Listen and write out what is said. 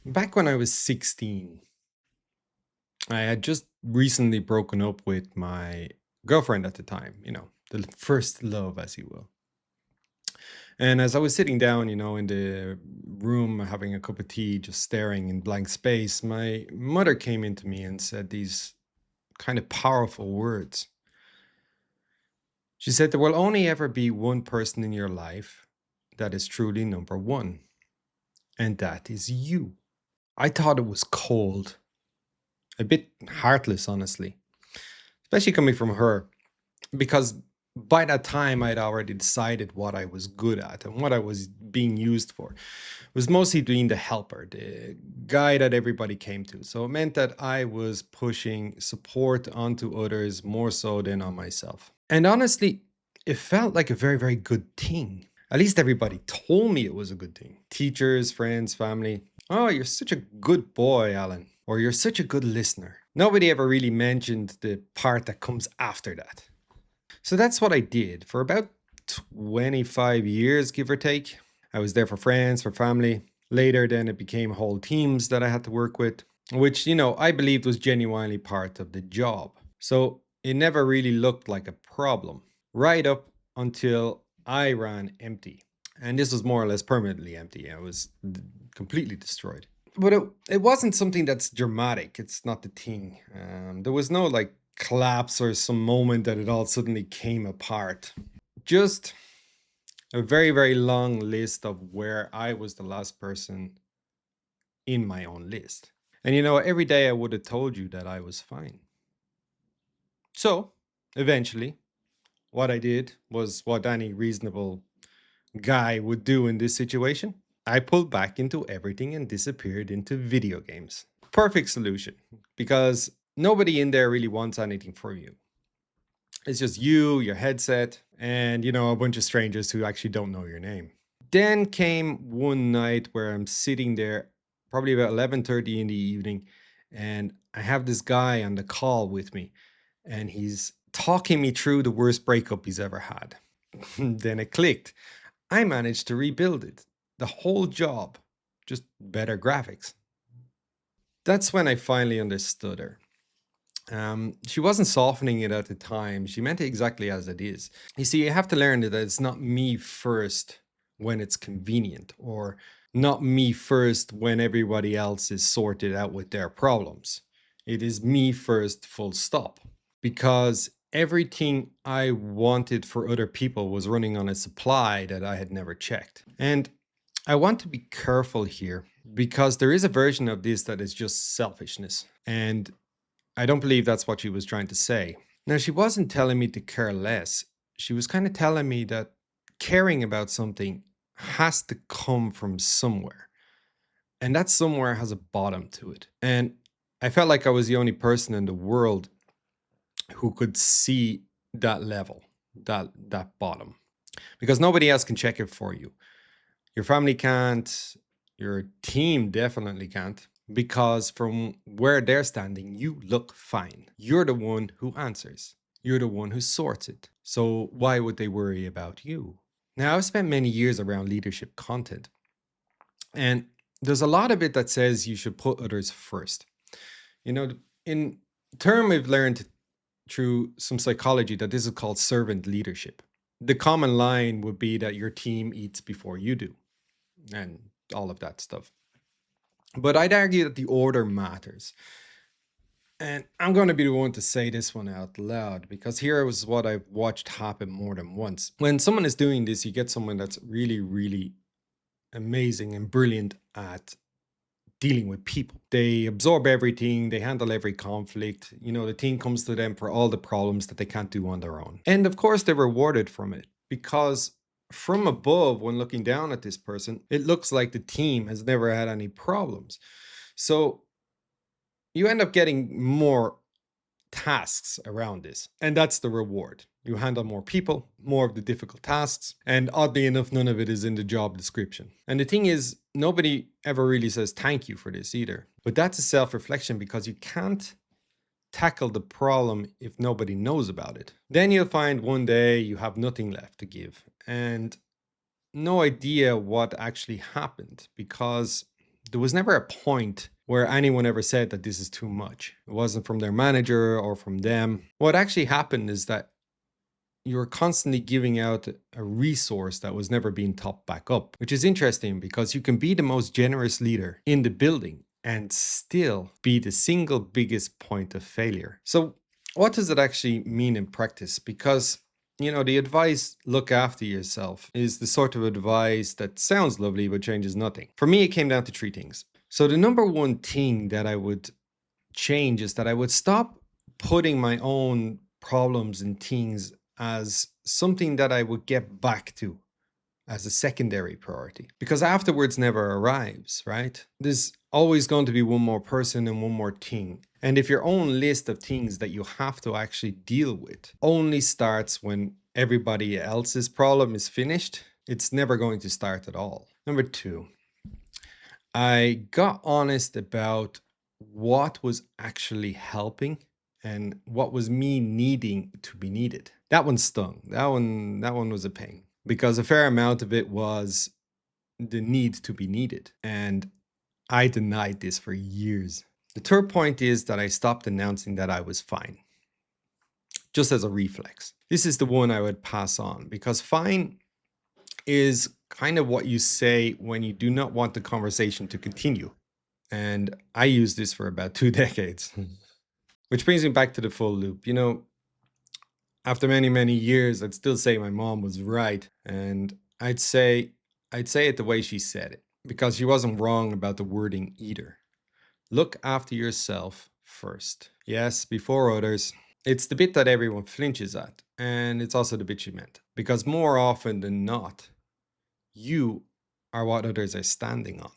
Back when I was 16, I had just recently broken up with my girlfriend at the time, the first love, as you will. And as I was sitting down, in the room having a cup of tea, just staring in blank space, my mother came into me and said these kind of powerful words. She said, "There will only ever be one person in your life that is truly number one, and that is you." I thought it was cold, a bit heartless, honestly, especially coming from her. Because by that time I'd already decided what I was good at and what I was being used for. It was mostly being the helper, the guy that everybody came to. So it meant that I was pushing support onto others more so than on myself. And honestly, it felt like a very, very good thing. At least everybody told me it was a good thing. Teachers, friends, family. "Oh, you're such a good boy, Alan." Or "You're such a good listener." Nobody ever really mentioned the part that comes after that. So that's what I did for about 25 years, give or take. I was there for friends, for family. Later, then it became whole teams that I had to work with, which, I believed was genuinely part of the job. So it never really looked like a problem, right up until I ran empty. And this was more or less permanently empty. I was completely destroyed. But it wasn't something that's dramatic. It's not the thing. There was no like collapse or some moment that it all suddenly came apart. Just a very, very long list of where I was the last person in my own list. And every day I would have told you that I was fine. So eventually, what I did was what any reasonable guy would do in this situation. I pulled back into everything and disappeared into video games. Perfect solution because nobody in there really wants anything from you. It's just you, your headset, and a bunch of strangers who actually don't know your name. Then came one night where I'm sitting there, probably about 11:30 in the evening, and I have this guy on the call with me, and he's talking me through the worst breakup he's ever had. Then it clicked. I managed to rebuild it. The whole job, just better graphics. That's when I finally understood her. She wasn't softening it at the time. She meant it exactly as it is. You see, you have to learn that it's not me first when it's convenient, or not me first when everybody else is sorted out with their problems. It is me first, full stop. Because everything I wanted for other people was running on a supply that I had never checked. And I want to be careful here because there is a version of this that is just selfishness. And I don't believe that's what she was trying to say. Now, she wasn't telling me to care less. She was kind of telling me that caring about something has to come from somewhere. And that somewhere has a bottom to it. And I felt like I was the only person in the world who could see that level, that bottom. Because nobody else can check it for you. Your family can't, your team definitely can't, because from where they're standing, you look fine. You're the one who answers, you're the one who sorts it. So why would they worry about you? Now, I've spent many years around leadership content, and there's a lot of it that says you should put others first. In term I've learned through some psychology that this is called servant leadership. The common line would be that your team eats before you do, and all of that stuff. But I'd argue that the order matters. And I'm going to be the one to say this one out loud because here was what I've watched happen more than once. When someone is doing this, you get someone that's really, really amazing and brilliant at dealing with people. They absorb everything, they handle every conflict. The team comes to them for all the problems that they can't do on their own. And of course, they're rewarded from it because from above, when looking down at this person, it looks like the team has never had any problems. So you end up getting more tasks around this, and that's the reward. You handle more people, more of the difficult tasks, and oddly enough, none of it is in the job description. And the thing is, nobody ever really says thank you for this either. But that's a self-reflection because you can't tackle the problem if nobody knows about it. Then you'll find one day you have nothing left to give and no idea what actually happened because There was never a point where anyone ever said that this is too much. It wasn't from their manager or from them. What actually happened is that you're constantly giving out a resource that was never being topped back up, which is interesting because you can be the most generous leader in the building and still be the single biggest point of failure. So, what does it actually mean in practice? Because the advice, look after yourself, is the sort of advice that sounds lovely but changes nothing. For me, it came down to three things. So, the number one thing that I would change is that I would stop putting my own problems and things as something that I would get back to as a secondary priority, because afterwards never arrives, right? There's always going to be one more person and one more thing. And if your own list of things that you have to actually deal with only starts when everybody else's problem is finished, it's never going to start at all. Number two, I got honest about what was actually helping and what was me needing to be needed. That one stung. That one was a pain because a fair amount of it was the need to be needed. And I denied this for years. The third point is that I stopped announcing that I was fine, just as a reflex. This is the one I would pass on because fine is kind of what you say when you do not want the conversation to continue. And I used this for about 2 decades, which brings me back to the full loop. After many, many years, I'd still say my mom was right. And I'd say it the way she said it, because she wasn't wrong about the wording either. Look after yourself first. Yes, before others. It's the bit that everyone flinches at. And it's also the bit she meant. Because more often than not, you are what others are standing on.